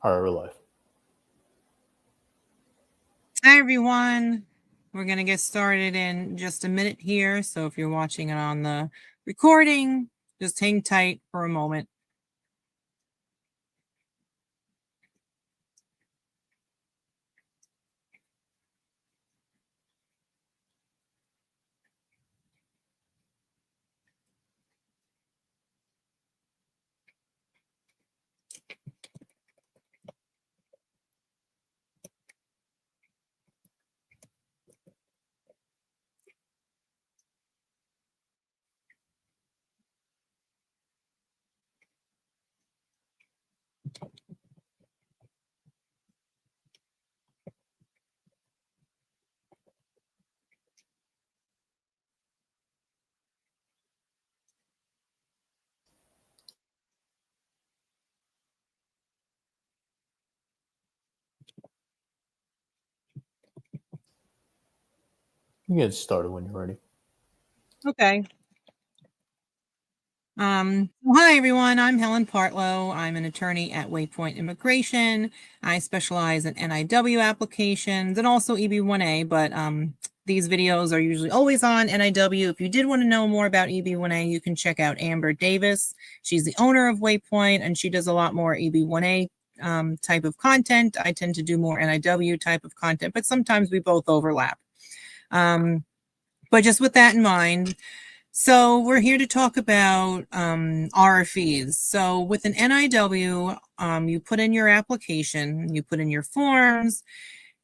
All right, we're live. Hi, everyone. We're going to get started in just a minute here. So if you're watching it on the recording, just hang tight for a moment. You can get started when you're ready. Okay. Hi, everyone. I'm Helen Partlow. I'm an attorney at Waypoint Immigration. I specialize in NIW applications and also EB-1A, but these videos are usually always on NIW. If you did want to know more about EB-1A, you can check out Amber Davis. She's the owner of Waypoint, and she does a lot more EB-1A type of content. I tend to do more NIW type of content, but sometimes we both overlap. But just with that in mind, so we're here to talk about RFEs. So with an NIW, you put in your application, you put in your forms.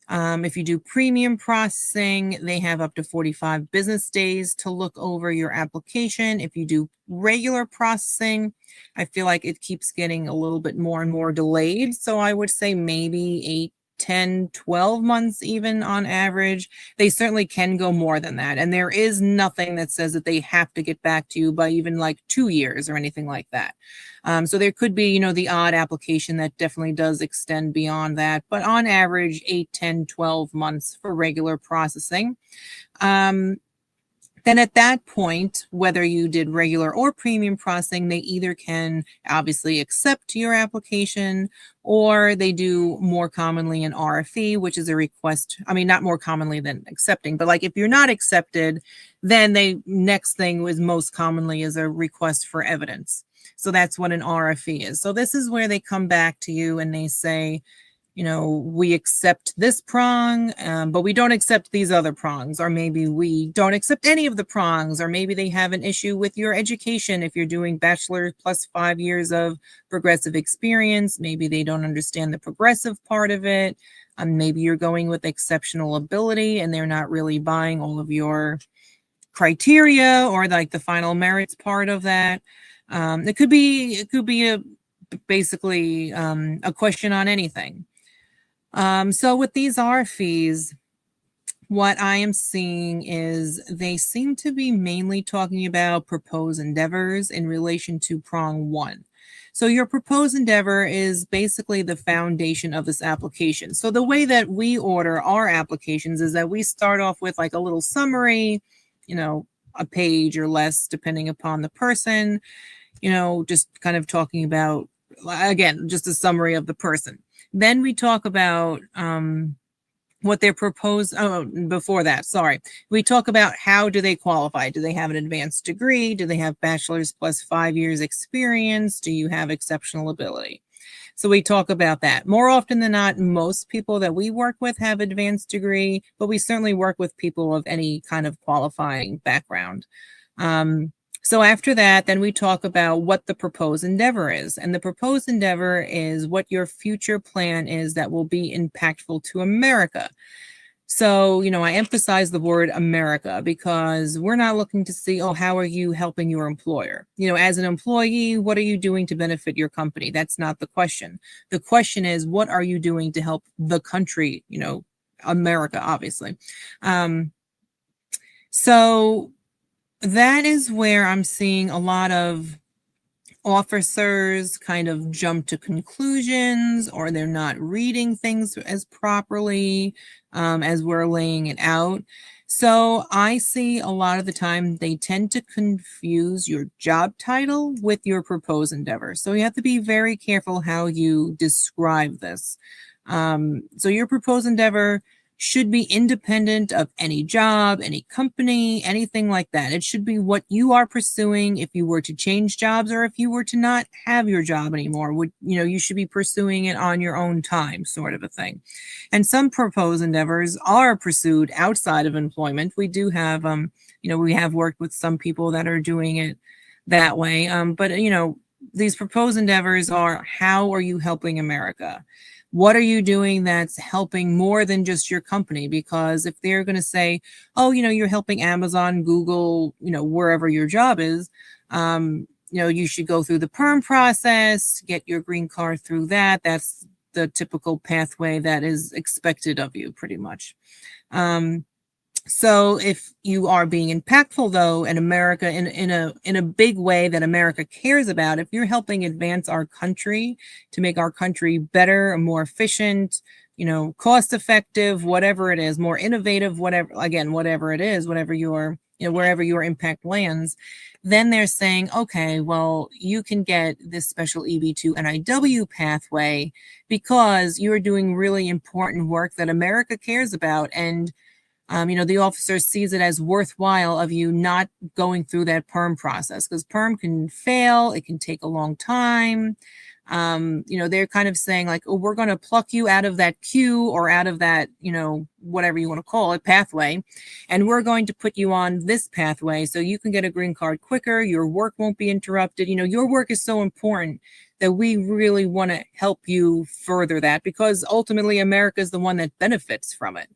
If you do premium processing, they have up to 45 business days to look over your application. If you do regular processing, I feel like it keeps getting a little bit more and more delayed. So I would say maybe 8, 10, 12 months even on average. They certainly can go more than that. And there is nothing that says that they have to get back to you by even like 2 years or anything like that. So there could be, the odd application that definitely does extend beyond that. But on average, 8, 10, 12 months for regular processing. Then at that point, whether you did regular or premium processing, they either can obviously accept your application or they do more commonly an RFE, which is a request. I mean, not more commonly than accepting, but like if you're not accepted, then the next thing was most commonly is a request for evidence. So that's what an RFE is. So this is where they come back to you and they say, we accept this prong, but we don't accept these other prongs, or maybe we don't accept any of the prongs, or maybe they have an issue with your education. If you're doing bachelor plus 5 years of progressive experience, maybe they don't understand the progressive part of it. Maybe you're going with exceptional ability and they're not really buying all of your criteria or like the final merits part of that. It could be basically a question on anything. So with these RFEs, what I am seeing is they seem to be mainly talking about proposed endeavors in relation to prong 1. So your proposed endeavor is basically the foundation of this application. So the way that we order our applications is that we start off with like a little summary, a page or less, depending upon the person, just kind of talking about, again, just a summary of the person. Then we talk about what they're proposed. Oh, before that, sorry. We talk about how do they qualify? Do they have an advanced degree? Do they have bachelor's plus 5 years experience? Do you have exceptional ability? So we talk about that. More often than not, most people that we work with have advanced degree, but we certainly work with people of any kind of qualifying background. So after that, then we talk about what the proposed endeavor is. And the proposed endeavor is what your future plan is that will be impactful to America. So, I emphasize the word America because we're not looking to see, how are you helping your employer? As an employee, what are you doing to benefit your company? That's not the question. The question is, what are you doing to help the country, America, obviously. So that is where I'm seeing a lot of officers kind of jump to conclusions, or they're not reading things as properly as we're laying it out. So I see a lot of the time they tend to confuse your job title with your proposed endeavor. So you have to be very careful how you describe this. So your proposed endeavor should be independent of any job, any company, anything like that. It should be what you are pursuing if you were to change jobs or if you were to not have your job anymore. You should be pursuing it on your own time, sort of a thing. And some proposed endeavors are pursued outside of employment. We do have, we have worked with some people that are doing it that way. But these proposed endeavors are, how are you helping America? What are you doing that's helping more than just your company? Because if they're going to say, oh, you're helping Amazon, Google, wherever your job is, you should go through the perm process, get your green card through that. That's the typical pathway that is expected of you, pretty much. So if you are being impactful, though, in America, in a big way that America cares about, if you're helping advance our country to make our country better, more efficient, cost effective, whatever it is, more innovative, whatever it is, whatever your, wherever your impact lands, then they're saying, okay, well, you can get this special EB-2 NIW pathway because you're doing really important work that America cares about. And the officer sees it as worthwhile of you not going through that perm process, because perm can fail. It can take a long time. They're kind of saying like, oh, we're going to pluck you out of that queue or out of that, whatever you want to call it, pathway. And we're going to put you on this pathway so you can get a green card quicker. Your work won't be interrupted. Your work is so important that we really want to help you further that, because ultimately America is the one that benefits from it.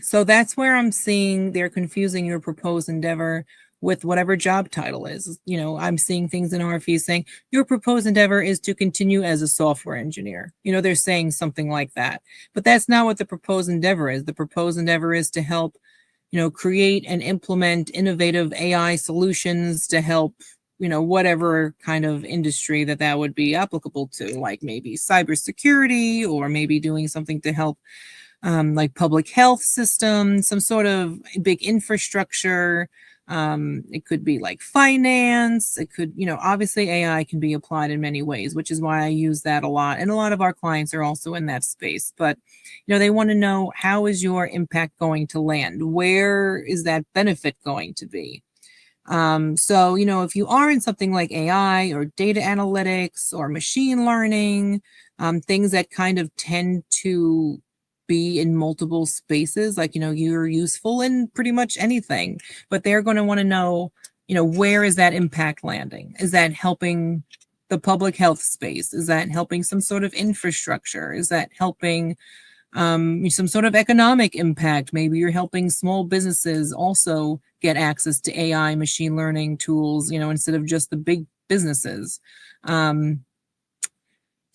So that's where I'm seeing they're confusing your proposed endeavor with whatever job title is. I'm seeing things in RFEs saying your proposed endeavor is to continue as a software engineer. They're saying something like that, but that's not what the proposed endeavor is. The proposed endeavor is to help, create and implement innovative AI solutions to help, whatever kind of industry that would be applicable to, like maybe cybersecurity, or maybe doing something to help like public health system, some sort of big infrastructure. It could be like finance. It could, obviously AI can be applied in many ways, which is why I use that a lot. And a lot of our clients are also in that space. But, they want to know, how is your impact going to land? Where is that benefit going to be? So, if you are in something like AI or data analytics or machine learning, things that kind of tend to be in multiple spaces, like, you're useful in pretty much anything, but they're going to want to know, where is that impact landing? Is that helping the public health space? Is that helping some sort of infrastructure? Is that helping some sort of economic impact? Maybe you're helping small businesses also get access to AI machine learning tools, instead of just the big businesses.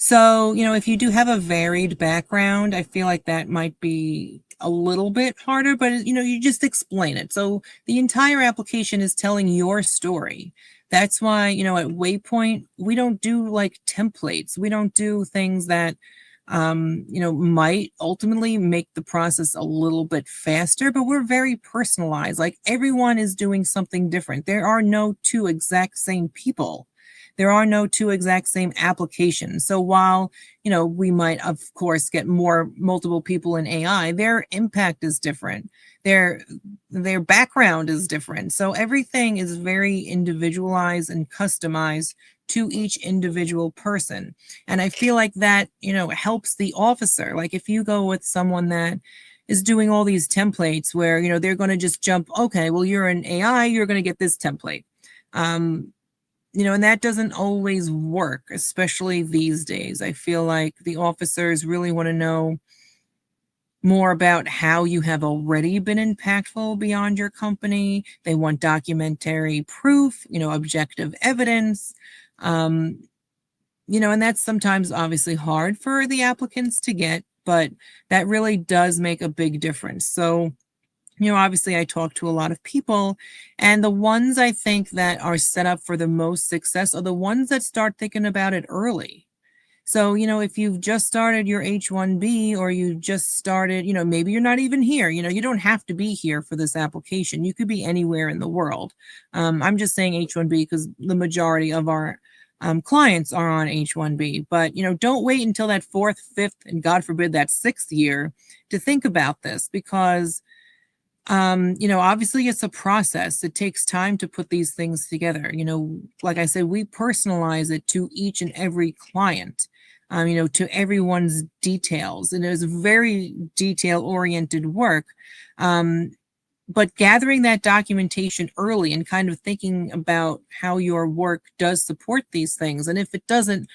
So, if you do have a varied background, I feel like that might be a little bit harder, but, you just explain it. So the entire application is telling your story. That's why, at Waypoint, we don't do like templates. We don't do things that, might ultimately make the process a little bit faster, but we're very personalized. Like, everyone is doing something different. There are no two exact same people. There are no two exact same applications. So while, we might, of course, get multiple people in AI, their impact is different. Their background is different. So everything is very individualized and customized to each individual person. And I feel like that, helps the officer. Like, if you go with someone that is doing all these templates where, they're going to just jump, okay, well, you're an AI, you're going to get this template. And that doesn't always work, especially these days. I feel like the officers really want to know more about how you have already been impactful beyond your company. They want documentary proof, objective evidence. And that's sometimes obviously hard for the applicants to get, but that really does make a big difference. So, obviously I talk to a lot of people, and the ones I think that are set up for the most success are the ones that start thinking about it early. So, if you've just started your H-1B or you just started, maybe you're not even here, you don't have to be here for this application. You could be anywhere in the world. I'm just saying H-1B because the majority of our clients are on H-1B, but, don't wait until that fourth, fifth, and God forbid that sixth year to think about this because obviously it's a process. It takes time to put these things together. Like I said, we personalize it to each and every client, to everyone's details. And it is very detail oriented work. But gathering that documentation early and kind of thinking about how your work does support these things. And if it doesn't,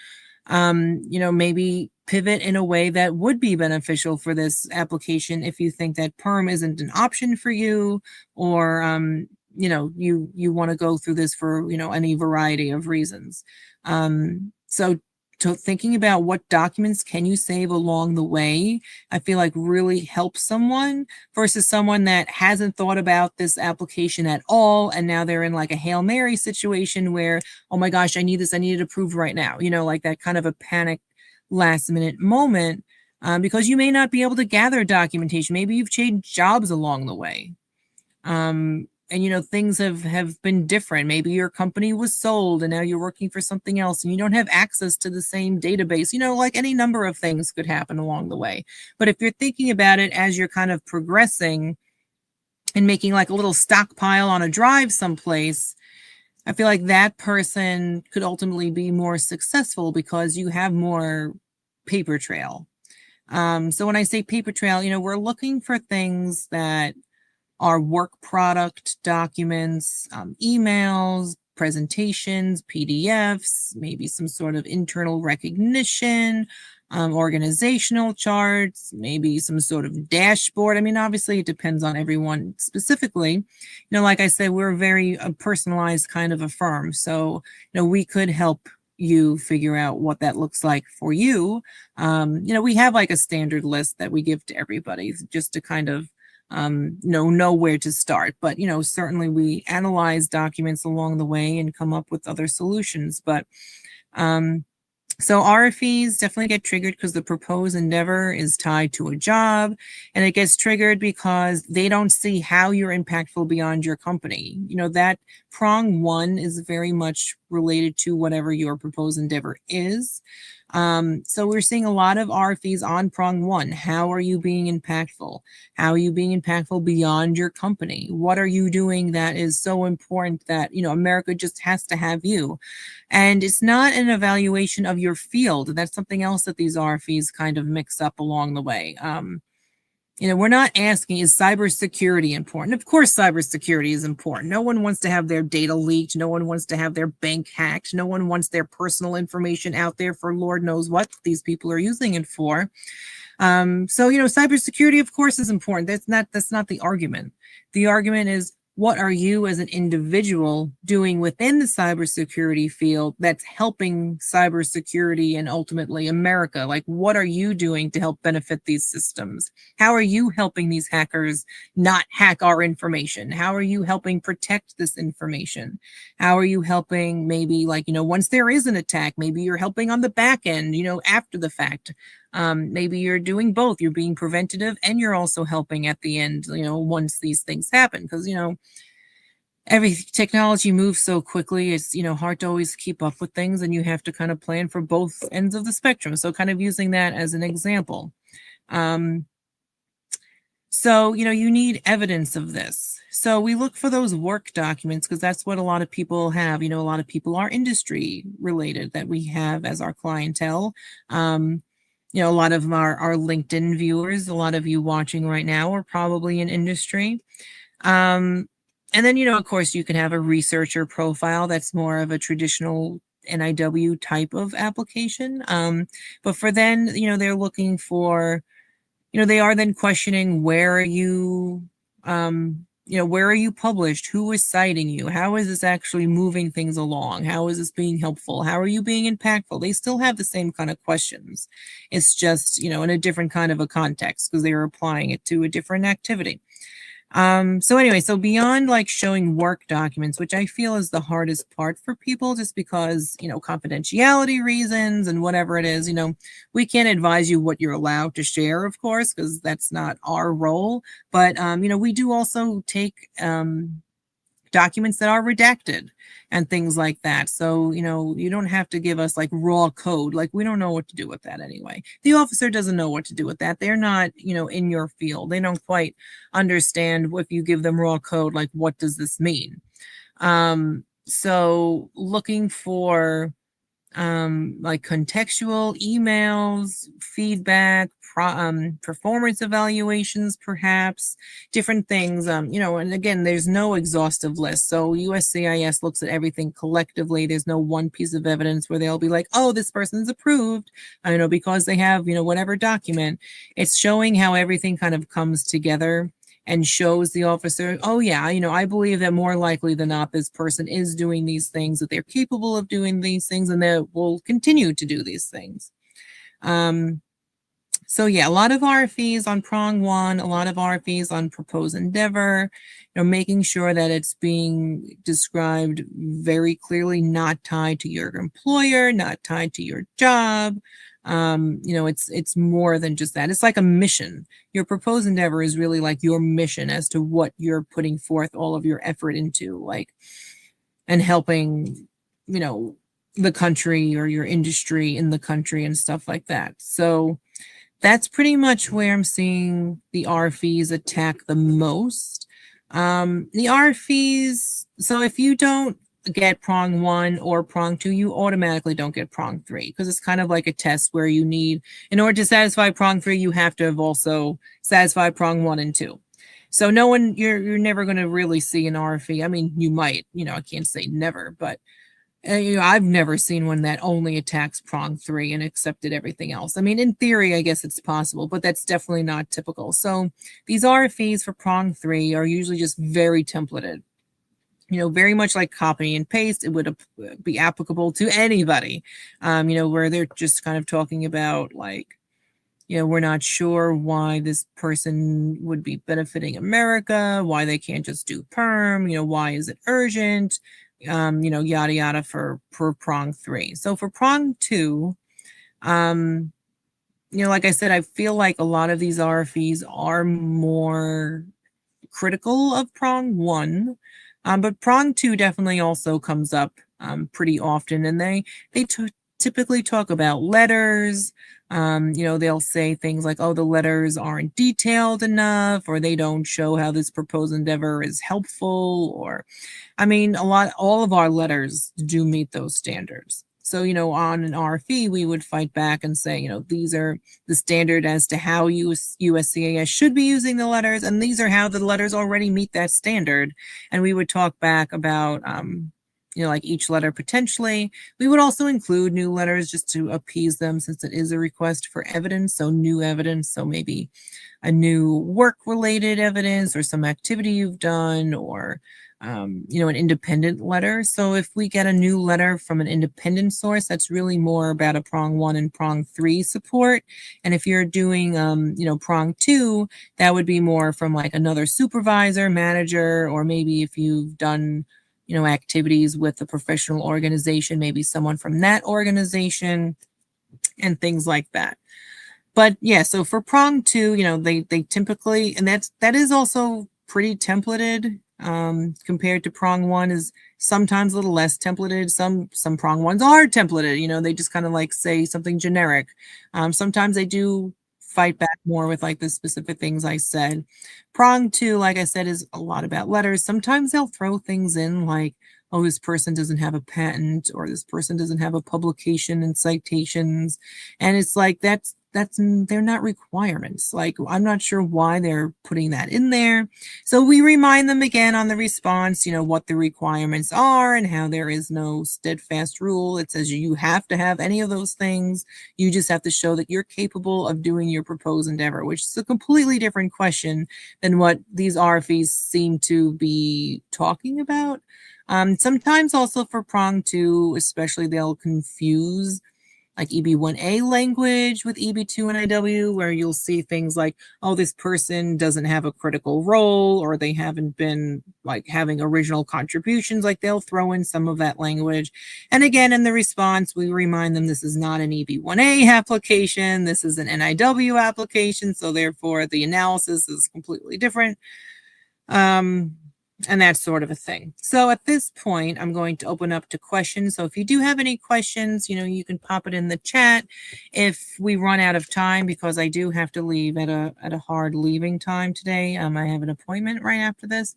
maybe pivot in a way that would be beneficial for this application if you think that perm isn't an option for you or you want to go through this for any variety of reasons. So thinking about what documents can you save along the way, I feel like really helps someone versus someone that hasn't thought about this application at all. And now they're in like a Hail Mary situation where, oh my gosh, I need this, I need it approved right now. like that kind of a panic last minute moment because you may not be able to gather documentation. Maybe you've changed jobs along the way. And things have been different. Maybe your company was sold and now you're working for something else and you don't have access to the same database. Like any number of things could happen along the way. But if you're thinking about it as you're kind of progressing and making like a little stockpile on a drive someplace, I feel like that person could ultimately be more successful because you have more paper trail. So when I say paper trail, we're looking for things that are work product documents, emails, presentations, PDFs, maybe some sort of internal recognition, organizational charts, maybe some sort of dashboard. I mean, obviously it depends on everyone specifically. Like I said, we're a very personalized kind of a firm. So, we could help you figure out what that looks like for you. We have like a standard list that we give to everybody just to kind of know where to start. But, certainly we analyze documents along the way and come up with other solutions. But so RFEs definitely get triggered because the proposed endeavor is tied to a job, and it gets triggered because they don't see how you're impactful beyond your company. That prong one is very much related to whatever your proposed endeavor is. So we're seeing a lot of RFEs on prong one. How are you being impactful? How are you being impactful beyond your company? What are you doing that is so important that, America just has to have you? And it's not an evaluation of your field. That's something else that these RFEs kind of mix up along the way. We're not asking, is cybersecurity important? Of course, cybersecurity is important. No one wants to have their data leaked. No one wants to have their bank hacked. No one wants their personal information out there for Lord knows what these people are using it for. So, cybersecurity, of course, is important. That's not the argument. The argument is, what are you as an individual doing within the cybersecurity field that's helping cybersecurity and ultimately America? Like, what are you doing to help benefit these systems? How are you helping these hackers not hack our information? How are you helping protect this information? How are you helping maybe once there is an attack, maybe you're helping on the back end, after the fact. Maybe you're doing both. You're being preventative and you're also helping at the end, once these things happen. Because, every technology moves so quickly. It's, hard to always keep up with things and you have to kind of plan for both ends of the spectrum. So kind of using that as an example. So, you need evidence of this. So we look for those work documents because that's what a lot of people have. A lot of people are industry related that we have as our clientele. A lot of our LinkedIn viewers, a lot of you watching right now are probably in industry. And then, of course, you can have a researcher profile that's more of a traditional NIW type of application. But for then, they're looking for, they are then questioning where are you, where are you published? Who is citing you? How is this actually moving things along? How is this being helpful? How are you being impactful? They still have the same kind of questions. It's just, in a different kind of a context because they are applying it to a different activity. So anyway, so beyond like showing work documents, which I feel is the hardest part for people just because, confidentiality reasons and whatever it is, we can't advise you what you're allowed to share, of course, because that's not our role. But, we do also take documents that are redacted and things like that. So, you don't have to give us like raw code. Like, we don't know what to do with that anyway. The officer doesn't know what to do with that. They're not, in your field. They don't quite understand if you give them raw code, like, what does this mean? So looking for like contextual emails, feedback, performance evaluations, perhaps different things. And again, there's no exhaustive list. So USCIS looks at everything collectively. There's no one piece of evidence where they'll be like, oh, this person's approved, because they have, whatever document. It's showing how everything kind of comes together and shows the officer, oh yeah, I believe that more likely than not, this person is doing these things, that they're capable of doing these things, and that will continue to do these things. So yeah, a lot of RFEs on prong one, a lot of RFEs on proposed endeavor, making sure that it's being described very clearly, not tied to your employer, not tied to your job. It's more than just that. It's like a mission. Your proposed endeavor is really like your mission as to what you're putting forth all of your effort into, like, and helping, the country or your industry in the country and stuff like that. So that's pretty much where I'm seeing the RFEs attack the most. The RFEs, so if you don't get prong one or prong two, you automatically don't get prong three, because it's kind of like a test where you need, in order to satisfy prong three, you have to have also satisfied prong one and two. So no one, you're never going to really see an RFE. I mean, you might, I can't say never, but I've never seen one that only attacks prong three and accepted everything else. I mean, in theory, I guess it's possible, but that's definitely not typical. So these RFEs for prong three are usually just very templated. Very much like copy and paste. It would be applicable to anybody, where they're just kind of talking about like, we're not sure why this person would be benefiting America, why they can't just do perm, why is it urgent, yada yada for prong three. So for prong two, like I said, I feel like a lot of these RFEs are more critical of prong one, but prong two definitely also comes up pretty often, and they typically talk about letters. They'll say things like, oh, the letters aren't detailed enough, or they don't show how this proposed endeavor is helpful, or, I mean, all of our letters do meet those standards. So, on an RFE, we would fight back and say, these are the standard as to how USCIS should be using the letters, and these are how the letters already meet that standard. And we would talk back about, like each letter potentially. We would also include new letters just to appease them, since it is a request for evidence. So new evidence, so maybe a new work-related evidence or some activity you've done, or an independent letter. So if we get a new letter from an independent source, that's really more about a prong one and prong three support. And if you're doing, prong two, that would be more from like another supervisor, manager, or maybe if you've done, activities with a professional organization, maybe someone from that organization and things like that. But yeah, so for prong two, they typically, and that is also pretty templated, compared to prong one is sometimes a little less templated. Some prong ones are templated, they just kind of like say something generic. Sometimes they do fight back more with like the specific things I said. Prong two, like I said, is a lot about letters. Sometimes they'll throw things in like, oh, this person doesn't have a patent, or this person doesn't have a publication and citations. And it's like, they're not requirements. Like, I'm not sure why they're putting that in there. So we remind them again on the response, what the requirements are and how there is no steadfast rule. It says you have to have any of those things. You just have to show that you're capable of doing your proposed endeavor, which is a completely different question than what these RFEs seem to be talking about. Sometimes also for prong two, especially, they'll confuse like EB-1A language with EB-2 NIW, where you'll see things like, oh, this person doesn't have a critical role, or they haven't been like having original contributions, like they'll throw in some of that language. And again, in the response, we remind them this is not an EB-1A application, this is an NIW application, so therefore the analysis is completely different. And that sort of a thing. So at this point, I'm going to open up to questions. So if you do have any questions, you can pop it in the chat. If we run out of time, because I do have to leave at a hard leaving time today, I have an appointment right after this.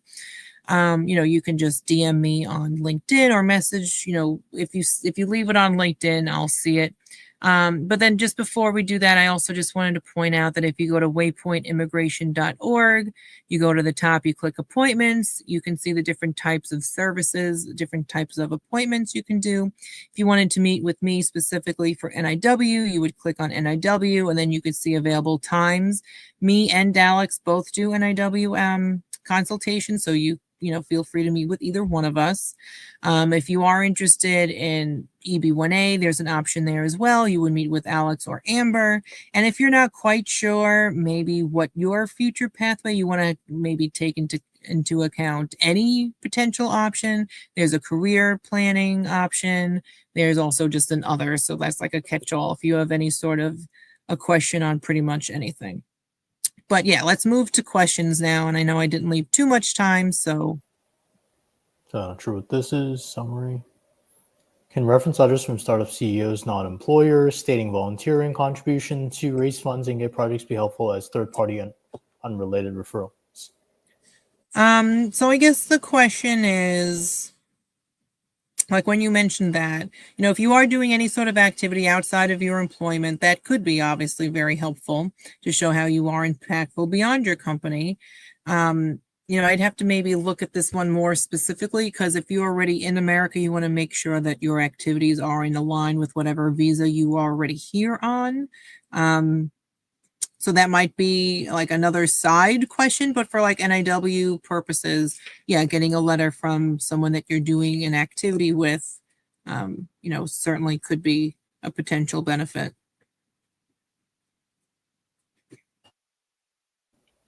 You can just DM me on LinkedIn or message. If you leave it on LinkedIn, I'll see it. But then just before we do that, I also just wanted to point out that if you go to waypointimmigration.org, you go to the top, you click appointments, you can see the different types of services, different types of appointments you can do. If you wanted to meet with me specifically for NIW, you would click on NIW, and then you could see available times. Me and Alex both do NIW consultation, so you feel free to meet with either one of us. If you are interested in EB-1A, there's an option there as well. You would meet with Alex or Amber. And if you're not quite sure maybe what your future pathway, you want to maybe take into account any potential option. There's a career planning option. There's also just an other. So that's like a catch-all if you have any sort of a question on pretty much anything. But yeah, let's move to questions now. And I know I didn't leave too much time, so. Not sure what this is. Summary. Can reference letters from startup CEOs, not employers, stating volunteering contribution to raise funds and get projects be helpful as third-party and unrelated referrals? So I guess the question is, like when you mentioned that, if you are doing any sort of activity outside of your employment, that could be obviously very helpful to show how you are impactful beyond your company. I'd have to maybe look at this one more specifically, because if you're already in America, you want to make sure that your activities are in line with whatever visa you are already here on. So that might be like another side question, but for like NIW purposes, yeah, getting a letter from someone that you're doing an activity with, certainly could be a potential benefit.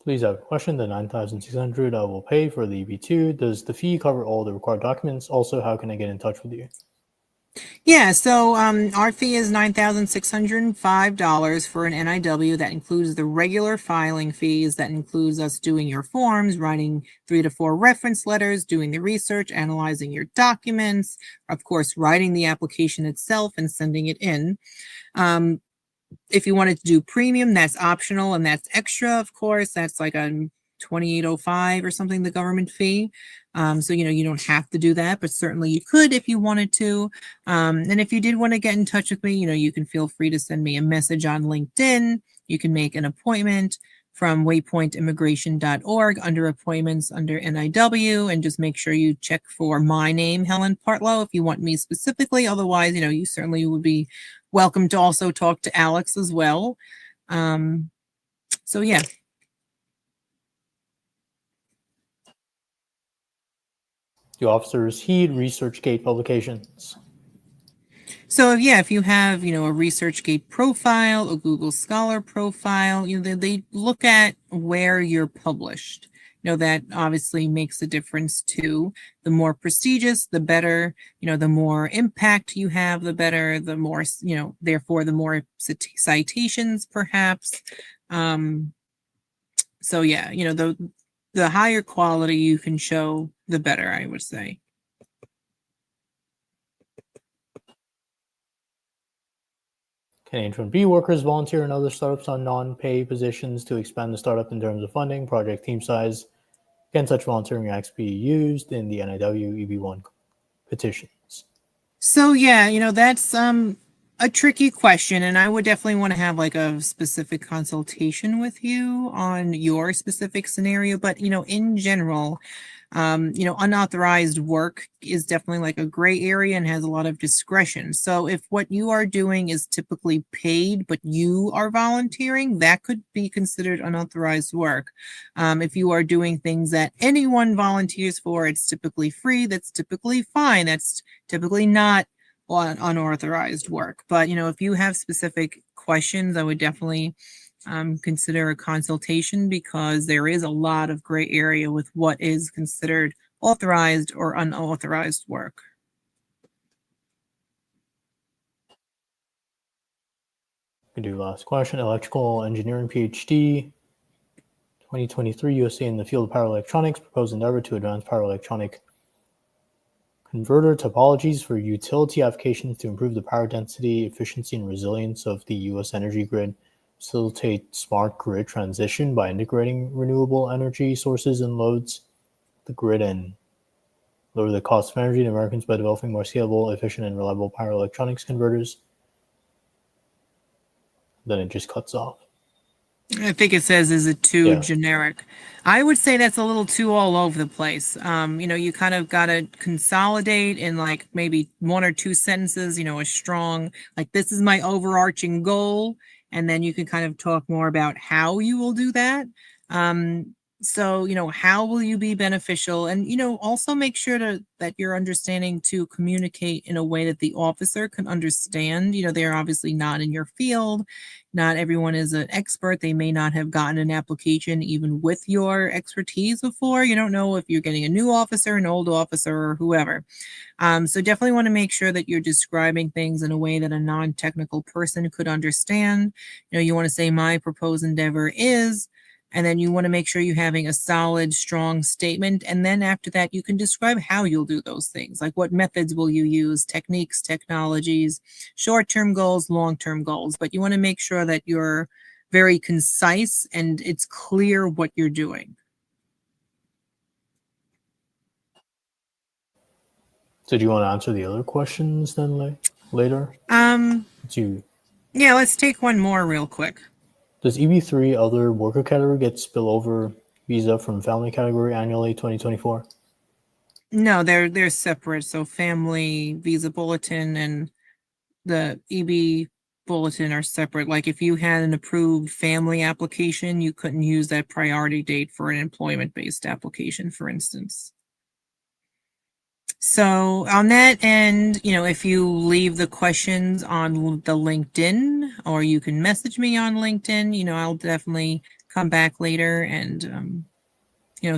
Please have a question. The $9,600 I will pay for the EB-2. Does the fee cover all the required documents? Also, how can I get in touch with you? Yeah, so our fee is $9,605 for an NIW. That includes the regular filing fees. That includes us doing your forms, writing 3 to 4 reference letters, doing the research, analyzing your documents, of course, writing the application itself and sending it in. If you wanted to do premium, that's optional and that's extra, of course. That's like a $28.05 or something, the government fee. So, you don't have to do that, but certainly you could if you wanted to. And if you did want to get in touch with me, you can feel free to send me a message on LinkedIn. You can make an appointment from waypointimmigration.org under appointments under NIW, and just make sure you check for my name, Helen Partlow, if you want me specifically. Otherwise, you certainly would be welcome to also talk to Alex as well. So yeah. Do officers heed ResearchGate publications? So yeah, if you have, a ResearchGate profile, a Google Scholar profile, they look at where you're published. That obviously makes a difference too. The more prestigious, the better, the more impact you have, the better, the more, therefore the more citations perhaps. So yeah, the higher quality you can show, the better, I would say. Can H-1B workers volunteer in other startups on non-pay positions to expand the startup in terms of funding, project team size? Can such volunteering acts be used in the NIW EB-1 petitions? So yeah, that's a tricky question, and I would definitely want to have like a specific consultation with you on your specific scenario. But in general, unauthorized work is definitely like a gray area and has a lot of discretion. So if what you are doing is typically paid, but you are volunteering, that could be considered unauthorized work. If you are doing things that anyone volunteers for, it's typically free. That's typically fine. That's typically not unauthorized work. But, if you have specific questions, I would definitely consider a consultation, because there is a lot of gray area with what is considered authorized or unauthorized work. We do last question. Electrical engineering PhD, 2023, USA in the field of power electronics, proposed endeavor to advance power electronic converter topologies for utility applications to improve the power density, efficiency, and resilience of the U.S. energy grid, facilitate smart grid transition by integrating renewable energy sources and loads the grid, and lower the cost of energy to Americans by developing more scalable, efficient, and reliable power electronics converters. Then it just cuts off. I think it says, is it too generic? I would say that's a little too all over the place. You kind of got to consolidate in like maybe one or two sentences, a strong, like, this is my overarching goal. And then you can kind of talk more about how you will do that. So, how will you be beneficial? And, also make sure that you're understanding to communicate in a way that the officer can understand. They're obviously not in your field. Not everyone is an expert. They may not have gotten an application even with your expertise before. You don't know if you're getting a new officer, an old officer, or whoever. So definitely want to make sure that you're describing things in a way that a non-technical person could understand. You want to say, my proposed endeavor is, and then you want to make sure you're having a solid, strong statement. And then after that, you can describe how you'll do those things. Like, what methods will you use, techniques, technologies, short-term goals, long-term goals. But you want to make sure that you're very concise and it's clear what you're doing. So do you want to answer the other questions then later? Yeah, let's take one more real quick. Does EB-3 other worker category get spillover visa from family category annually 2024? No, they're separate. So family visa bulletin and the EB bulletin are separate. Like, if you had an approved family application, you couldn't use that priority date for an employment-based application, for instance. So on that end, if you leave the questions on the LinkedIn, or you can message me on LinkedIn, I'll definitely come back later and,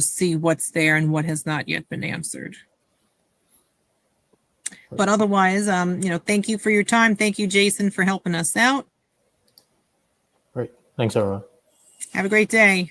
see what's there and what has not yet been answered. But otherwise, thank you for your time. Thank you, Jason, for helping us out. Great. Thanks, everyone. Have a great day.